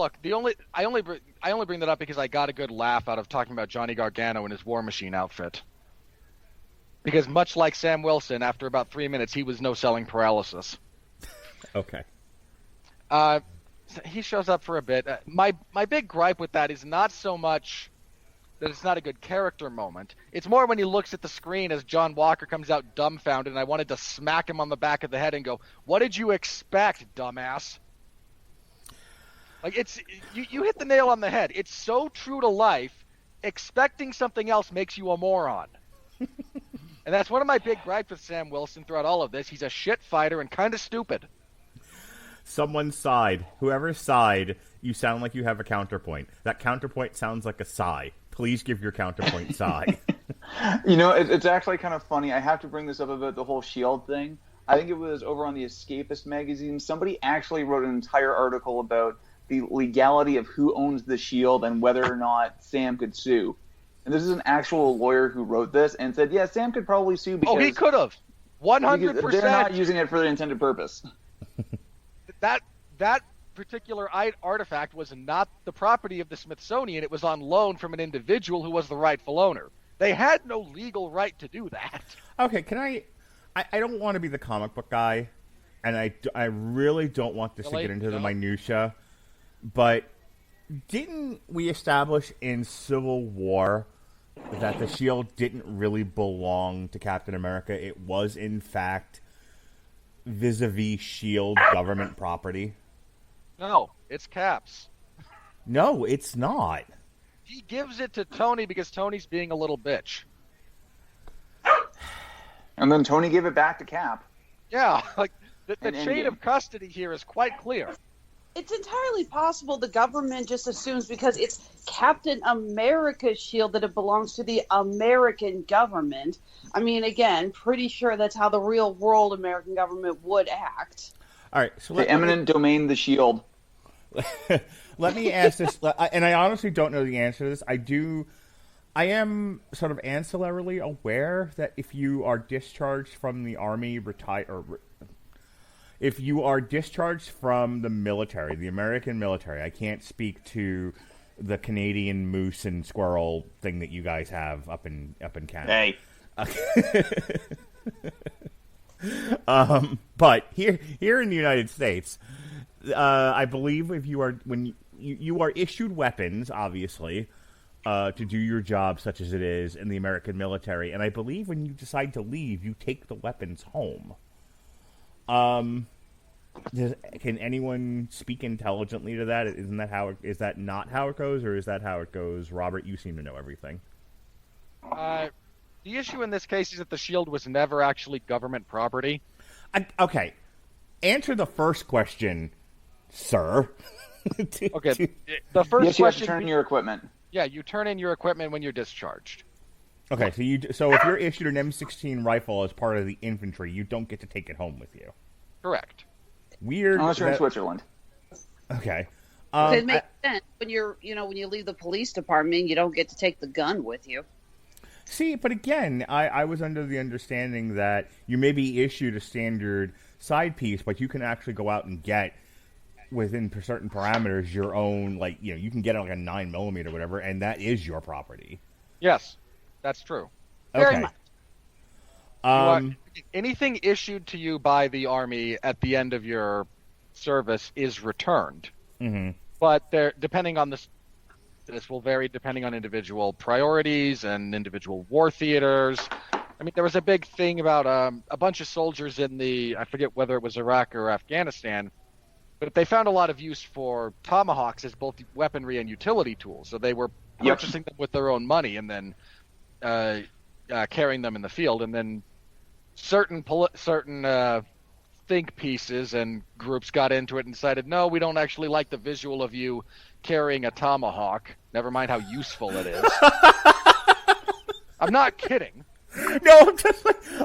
Look, I only bring that up because I got a good laugh out of talking about Johnny Gargano in his War Machine outfit. Because much like Sam Wilson, after about 3 minutes, he was no-selling paralysis. Okay. He shows up for a bit. My big gripe with that is not so much that it's not a good character moment. It's more when he looks at the screen as John Walker comes out dumbfounded, and I wanted to smack him on the back of the head and go, "What did you expect, dumbass?" Like, you hit the nail on the head. It's so true to life. Expecting something else makes you a moron. And that's one of my big gripes with Sam Wilson throughout all of this. He's a shit fighter and kind of stupid. Someone sighed. Whoever sighed, you sound like you have a counterpoint. That counterpoint sounds like a sigh. Please give your counterpoint sigh. It's actually kind of funny. I have to bring this up about the whole S.H.I.E.L.D. thing. I think it was over on the Escapist magazine. Somebody actually wrote an entire article about the legality of who owns the S.H.I.E.L.D. and whether or not Sam could sue. And this is an actual lawyer who wrote this and said, yeah, Sam could probably sue because... Oh, he could have. 100%. They're not using it for the intended purpose. That particular artifact was not the property of the Smithsonian. It was on loan from an individual who was the rightful owner. They had no legal right to do that. Okay, can I don't want to be the comic book guy, and I really don't want this to get into the minutia, but didn't we establish in Civil War that the S.H.I.E.L.D. didn't really belong to Captain America? It was, in fact, vis-a-vis S.H.I.E.L.D. government property? No, it's Cap's. No, it's not. He gives it to Tony because Tony's being a little bitch. And then Tony gave it back to Cap. Yeah, like the chain of custody here is quite clear. It's entirely possible the government just assumes because it's Captain America's shield that it belongs to the American government. I mean, again, pretty sure that's how the real world American government would act. All right, so the eminent domain, the shield. Let me ask this, and I honestly don't know the answer to this. I am sort of ancillarily aware that if you are discharged from the Army, if you are discharged from the military, the American military, I can't speak to the Canadian moose and squirrel thing that you guys have up in Canada. Hey. But here in the United States, I believe if you are when you are issued weapons, obviously, to do your job, such as it is in the American military, and I believe when you decide to leave, you take the weapons home. Can anyone speak intelligently to that? Is that not how it goes, or is that how it goes? Robert, you seem to know everything. The issue in this case is that the S.H.I.E.L.D. was never actually government property. Okay. Answer the first question, sir. Okay. The first yes, question. You have to turn in your equipment. Yeah, you turn in your equipment when you're discharged. Okay, so if you're issued an M16 rifle as part of the infantry, you don't get to take it home with you. Correct. Weird. Unless you're in Switzerland. Okay. It makes sense when when you leave the police department, you don't get to take the gun with you. See, but again, I was under the understanding that you may be issued a standard side piece, but you can actually go out and get, within certain parameters, your own, you can get like a 9mm or whatever, and that is your property. Yes, that's true. Very much. Anything issued to you by the Army at the end of your service is returned. Mm-hmm. But depending on this will vary depending on individual priorities and individual war theaters. I mean, there was a big thing about a bunch of soldiers in I forget whether it was Iraq or Afghanistan, but they found a lot of use for tomahawks as both weaponry and utility tools. So they were purchasing them with their own money and then carrying them in the field. And then certain think pieces and groups got into it and decided, no, we don't actually like the visual of you carrying a tomahawk. Never mind how useful it is. I'm not kidding. No,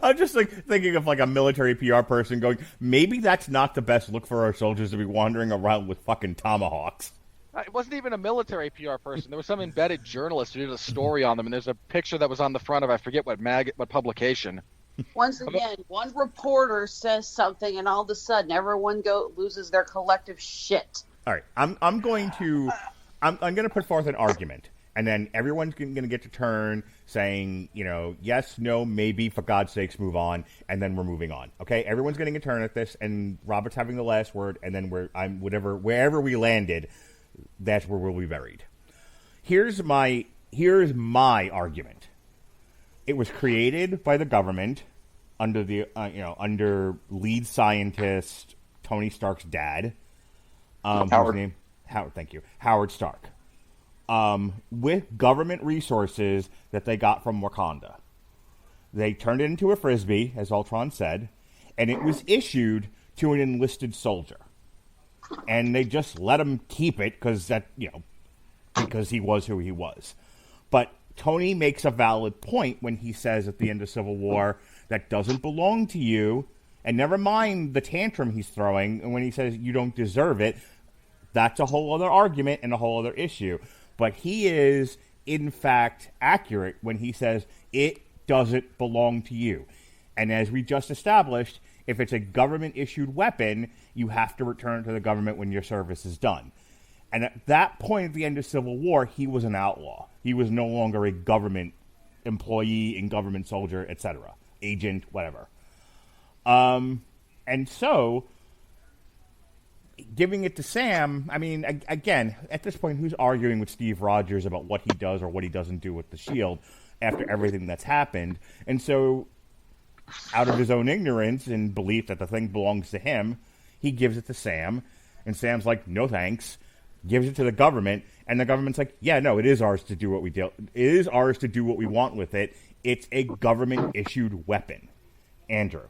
I'm just thinking of a military PR person going, maybe that's not the best look for our soldiers to be wandering around with fucking tomahawks. It wasn't even a military PR person. There was some embedded journalist who did a story on them, and there's a picture that was on the front of, I forget what publication. Once again, one reporter says something, and all of a sudden, everyone loses their collective shit. All right, I'm going to put forth an argument, and then everyone's going to get to turn saying, yes, no, maybe, for God's sakes, move on, and then we're moving on. Okay, everyone's getting a turn at this, and Robert's having the last word, and then wherever we landed, that's where we'll be buried. Here's my argument. It was created by the government under lead scientist Tony Stark's dad. Howard. Howard, thank you. Howard Stark. With government resources that they got from Wakanda. They turned it into a frisbee, as Ultron said, and it was issued to an enlisted soldier. And they just let him keep it because he was who he was. But Tony makes a valid point when he says at the end of Civil War, that doesn't belong to you, and never mind the tantrum he's throwing, and when he says you don't deserve it, that's a whole other argument and a whole other issue. But he is, in fact, accurate when he says it doesn't belong to you. And as we just established, if it's a government-issued weapon, you have to return it to the government when your service is done. And at that point at the end of Civil War, he was an outlaw. He was no longer a government employee and government soldier, etc., agent, whatever. And so, giving it to Sam, I mean, again, at this point, who's arguing with Steve Rogers about what he does or what he doesn't do with the shield after everything that's happened? And so, out of his own ignorance and belief that the thing belongs to him, he gives it to Sam, and Sam's like, no thanks, gives it to the government, and the government's like, yeah, no, it is ours to do what we do. It is ours to do what we want with it. It's a government-issued weapon. Andrew.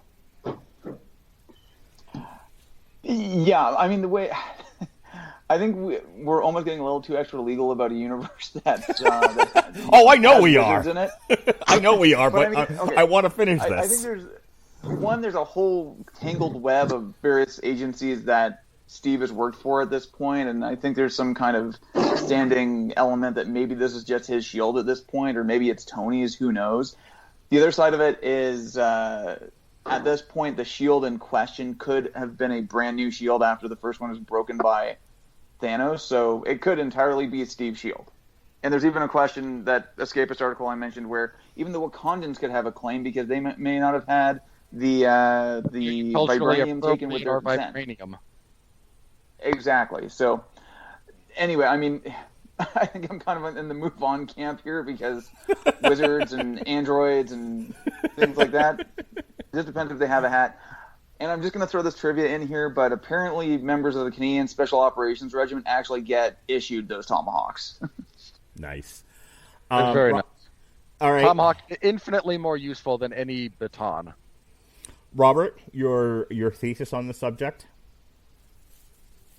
Yeah, I mean, the way... I think we're almost getting a little too extra legal about a universe that oh, I know we are. In it. I know we are, but I mean, okay. I want to finish this. I think there's a whole tangled web of various agencies that Steve has worked for at this point, and I think there's some kind of standing element that maybe this is just his shield at this point, or maybe it's Tony's, who knows. The other side of it is, at this point, the shield in question could have been a brand new shield after the first one was broken by Thanos, so it could entirely be Steve's shield. And there's even a question, that escapist article I mentioned, where even the Wakandans could have a claim because they may not have had the vibranium taken with their consent. Vibranium. Exactly. So, anyway, I mean, I think I'm kind of in the move on camp here because wizards and androids and things like that. It just depends if they have a hat. And I'm just going to throw this trivia in here, but apparently members of the Canadian Special Operations Regiment actually get issued those Tomahawks. Nice. That's very nice. All right. Tomahawk, infinitely more useful than any baton. Robert, your thesis on the subject?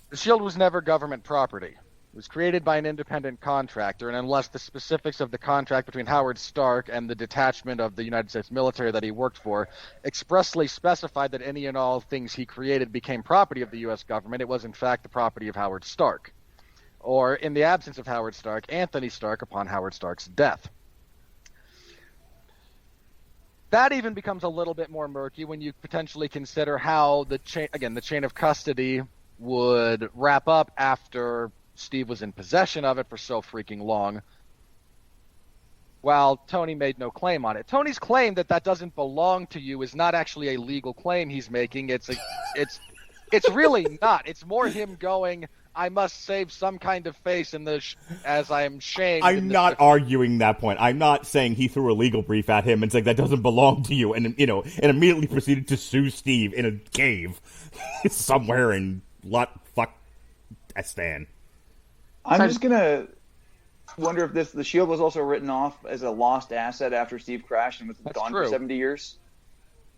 The shield was never government property. It was created by an independent contractor, and unless the specifics of the contract between Howard Stark and the detachment of the United States military that he worked for expressly specified that any and all things he created became property of the U.S. government, it was in fact the property of Howard Stark. Or, in the absence of Howard Stark, Anthony Stark upon Howard Stark's death. That even becomes a little bit more murky when you potentially consider how the chain of custody would wrap up after Steve was in possession of it for so freaking long, while Tony made no claim on it. Tony's claim that doesn't belong to you is not actually a legal claim he's making. It's really not. It's more him going, I must save some kind of face as I am shamed. I'm not arguing that point. I'm not saying he threw a legal brief at him and said that doesn't belong to you, and immediately proceeded to sue Steve in a cave somewhere in Stan. I'm just gonna wonder if the shield was also written off as a lost asset after Steve crashed and was gone for 70 years.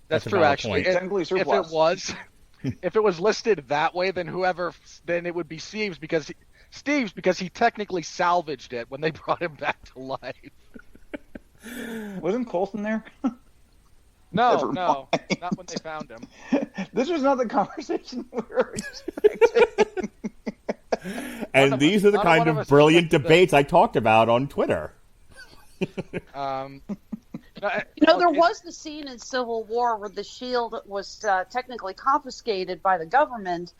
That's true, actually. Technically surplus. If it was listed that way, then it would be Steve's because he technically salvaged it when they brought him back to life. Wasn't Coulson there? No, not when they found him. This was not the conversation we were expecting. And these are the kind of brilliant debates I talked about on Twitter. There was the scene in Civil War where the shield was technically confiscated by the government,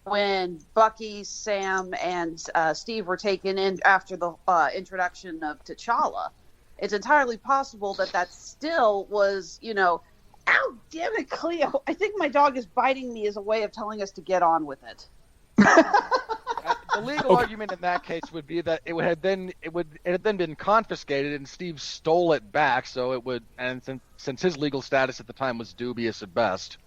when Bucky, Sam, and Steve were taken in after the introduction of T'Challa. It's entirely possible that still was, ow, damn it, Cleo. I think my dog is biting me as a way of telling us to get on with it. The legal argument in that case would be that it had then been confiscated and Steve stole it back, so it would, and since his legal status at the time was dubious at best,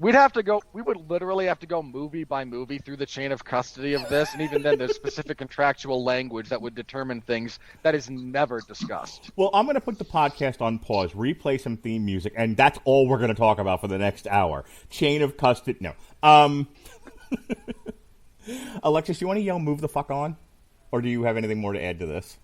we would literally have to go movie by movie through the chain of custody of this, and even then there's specific contractual language that would determine things that is never discussed. Well, I'm going to put the podcast on pause, replay some theme music, and that's all we're going to talk about for the next hour. Chain of custody, no. Alexis, you want to yell "move the fuck on"? Or do you have anything more to add to this?